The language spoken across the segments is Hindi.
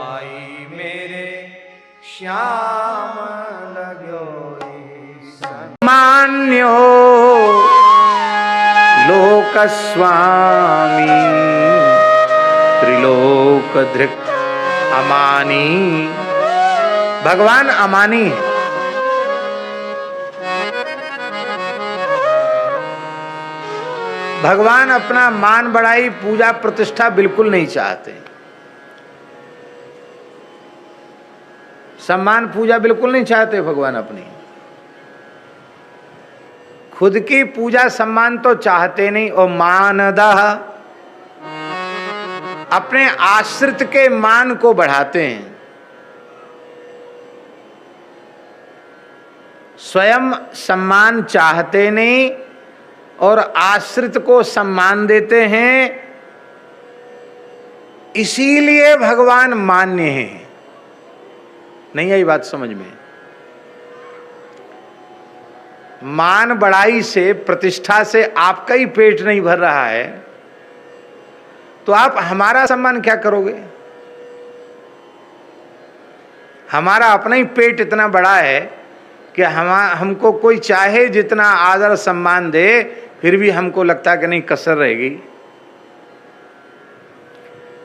भाई मेरे श्याम लगो मान्यो लोकस्वामी त्रिलोकधृक् अमानी। भगवान अमानी है। भगवान अपना मान बढ़ाई पूजा प्रतिष्ठा बिल्कुल नहीं चाहते। सम्मान पूजा बिल्कुल नहीं चाहते भगवान अपनी। खुद की पूजा सम्मान तो चाहते नहीं। और मानदह, अपने आश्रित के मान को बढ़ाते हैं। स्वयं सम्मान चाहते नहीं और आश्रित को सम्मान देते हैं। इसीलिए भगवान मान्य हैं। नहीं आई बात समझ में? मान बढ़ाई से, प्रतिष्ठा से आपका ही पेट नहीं भर रहा है तो आप हमारा सम्मान क्या करोगे? हमारा अपना ही पेट इतना बड़ा है कि हमको कोई चाहे जितना आदर सम्मान दे फिर भी हमको लगता है कि नहीं, कसर रहेगी।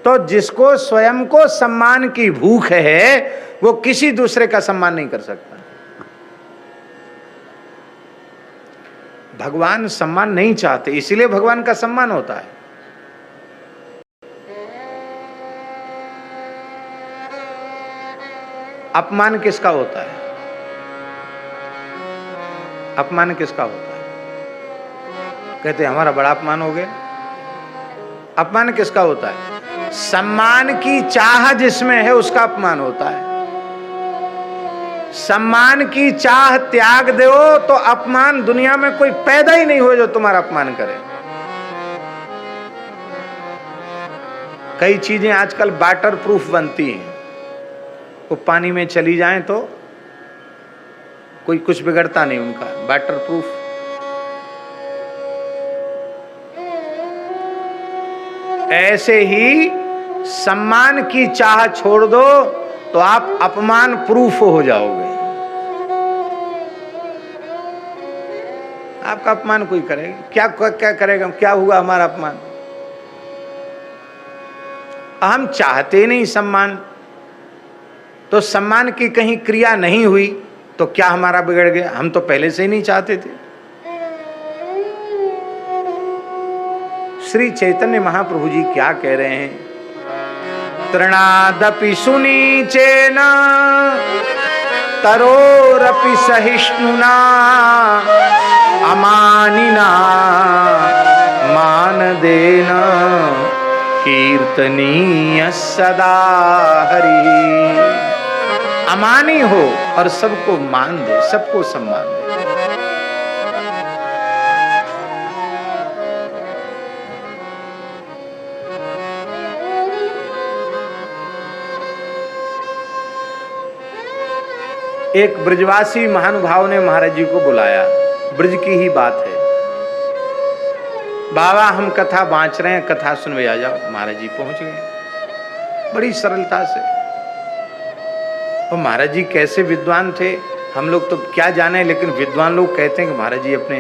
तो जिसको स्वयं को सम्मान की भूख है वो किसी दूसरे का सम्मान नहीं कर सकता। भगवान सम्मान नहीं चाहते, इसीलिए भगवान का सम्मान होता है। अपमान किसका होता है? अपमान किसका होता है? कहते हमारा बड़ा अपमान हो गया। अपमान किसका होता है? सम्मान की चाह जिसमें है उसका अपमान होता है। सम्मान की चाह त्याग दो तो अपमान, दुनिया में कोई पैदा ही नहीं हो जो तुम्हारा अपमान करे। कई चीजें आजकल वाटर प्रूफ बनती हैं, वो पानी में चली जाएं तो कोई कुछ बिगड़ता नहीं उनका, वाटर प्रूफ। ऐसे ही सम्मान की चाह छोड़ दो तो आप अपमान प्रूफ हो जाओगे। आपका अपमान कोई करेगा क्या? क्या करेगा? क्या हुआ हमारा अपमान? हम चाहते नहीं सम्मान, तो सम्मान की कहीं क्रिया नहीं हुई तो क्या हमारा बिगड़ गया? हम तो पहले से ही नहीं चाहते थे। श्री चैतन्य महाप्रभु जी क्या कह रहे हैं? तृणादपि सुनीचेन तरोरपि सहिष्णुना अमानिना मानदेन कीर्तनीय सदा हरि। अमानी हो और सबको मान दे, सबको सम्मान दे। एक ब्रजवासी महानुभाव ने महाराज जी को बुलाया। ब्रज की ही बात है। बाबा हम कथा बांच रहे हैं, कथा सुनवे आ जाओ। महाराज जी पहुंच गए बड़ी सरलता से। और महाराज जी कैसे विद्वान थे हम लोग तो क्या जाने, लेकिन विद्वान लोग कहते हैं कि महाराज जी अपने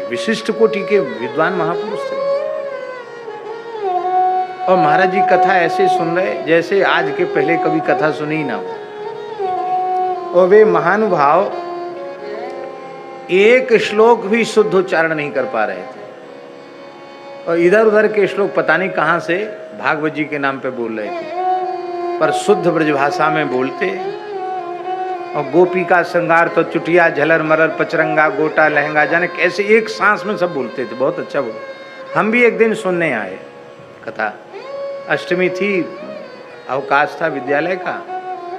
विशिष्ट कोटि के विद्वान महापुरुष थे। और महाराज जी कथा ऐसे सुन रहे जैसे आज के पहले कभी कथा सुनी ही ना हो। और वे महानुभाव एक श्लोक भी शुद्ध उच्चारण नहीं कर पा रहे थे और इधर उधर के श्लोक पता नहीं कहां से भागवत जी के नाम पे बोल रहे थे, पर शुद्ध ब्रजभाषा में बोलते। और गोपी का श्रृंगार तो चुटिया झलर मरर पचरंगा गोटा लहंगा, जाने कैसे एक सांस में सब बोलते थे। बहुत अच्छा बोल। हम भी एक दिन सुनने आए कथा, अष्टमी थी, अवकाश था विद्यालय का,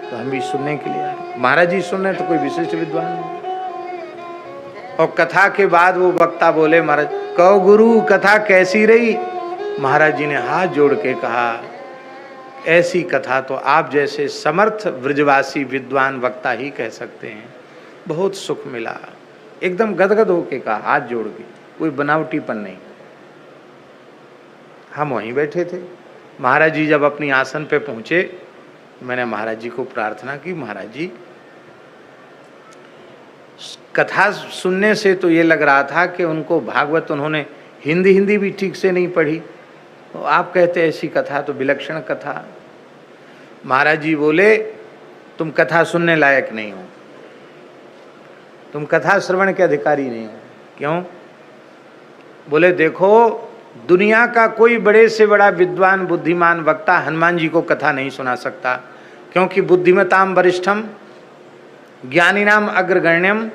तो हम भी सुनने के लिए आए। महाराज जी सुन रहे तो कोई विशिष्ट विद्वान नहीं। और कथा के बाद वो वक्ता बोले, महाराज कहो गुरु कथा कैसी रही? महाराज जी ने हाथ जोड़ के कहा, ऐसी कथा तो आप जैसे समर्थ ब्रजवासी विद्वान वक्ता ही कह सकते हैं। बहुत सुख मिला। एकदम गदगद होके कहा, हाथ जोड़ के, कोई बनावटीपन नहीं। हम वहीं बैठे थे, महाराज जी जब अपनी आसन पे पहुंचे, मैंने महाराज जी को प्रार्थना की, महाराज जी कथा सुनने से तो ये लग रहा था कि उनको भागवत उन्होंने हिंदी भी ठीक से नहीं पढ़ी, तो आप कहते ऐसी कथा तो विलक्षण कथा। महाराज जी बोले तुम कथा सुनने लायक नहीं हो, तुम कथा श्रवण के अधिकारी नहीं हो। क्यों? बोले देखो, दुनिया का कोई बड़े से बड़ा विद्वान बुद्धिमान वक्ता हनुमान जी को कथा नहीं सुना सकता, क्योंकि बुद्धिमताम वरिष्ठम ज्ञानीनाम अग्रगण्यम।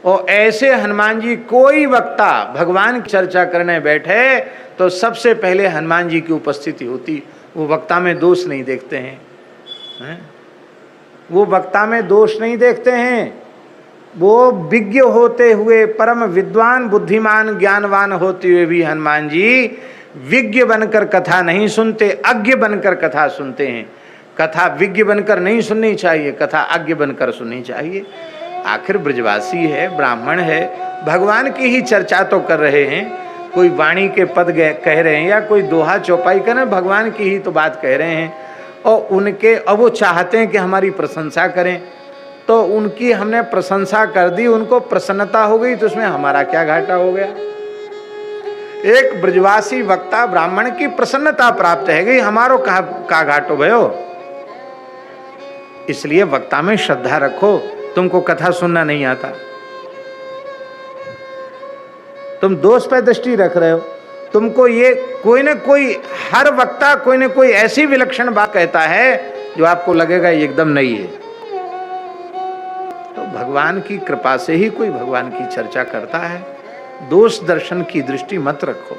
और ऐसे हनुमान जी कोई वक्ता भगवान की चर्चा करने बैठे तो सबसे पहले हनुमान जी की उपस्थिति होती। वो वक्ता में दोष नहीं देखते हैं, वो वक्ता में दोष नहीं देखते हैं। वो विज्ञ होते हुए, परम विद्वान बुद्धिमान ज्ञानवान होते हुए भी हनुमान जी विज्ञ बनकर कथा नहीं सुनते, अज्ञ बनकर कथा सुनते हैं। कथा विज्ञ बनकर नहीं सुननी चाहिए, कथा अज्ञ बनकर सुननी चाहिए। आखिर ब्रजवासी है, ब्राह्मण है, भगवान की ही चर्चा तो कर रहे हैं। कोई वाणी के पद कह रहे हैं या कोई दोहा चौपाई कर रहे हैं, भगवान की ही तो बात कह रहे हैं। और उनके अब वो चाहते हैं कि हमारी प्रशंसा करें, तो उनकी हमने प्रशंसा कर दी, उनको प्रसन्नता हो गई, तो उसमें हमारा क्या घाटा हो गया? एक ब्रजवासी वक्ता ब्राह्मण की प्रसन्नता प्राप्त है गई, हमारो का घाटो भयो। इसलिए वक्ता में श्रद्धा रखो। तुमको कथा सुनना नहीं आता, तुम दोष पे दृष्टि रख रहे हो। तुमको ये कोई ना कोई, हर वक्ता कोई ना कोई ऐसी विलक्षण बात कहता है जो आपको लगेगा ये एकदम नहीं है। तो भगवान की कृपा से ही कोई भगवान की चर्चा करता है। दोष दर्शन की दृष्टि मत रखो,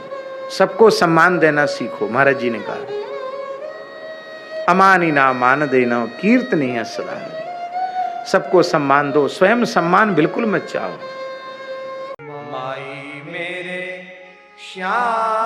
सबको सम्मान देना सीखो। महाराज जी ने कहा अमानी ना मान देना कीर्तनीय सदा। सबको सम्मान दो, स्वयं सम्मान बिल्कुल मत चाहो। माई मेरे श्याम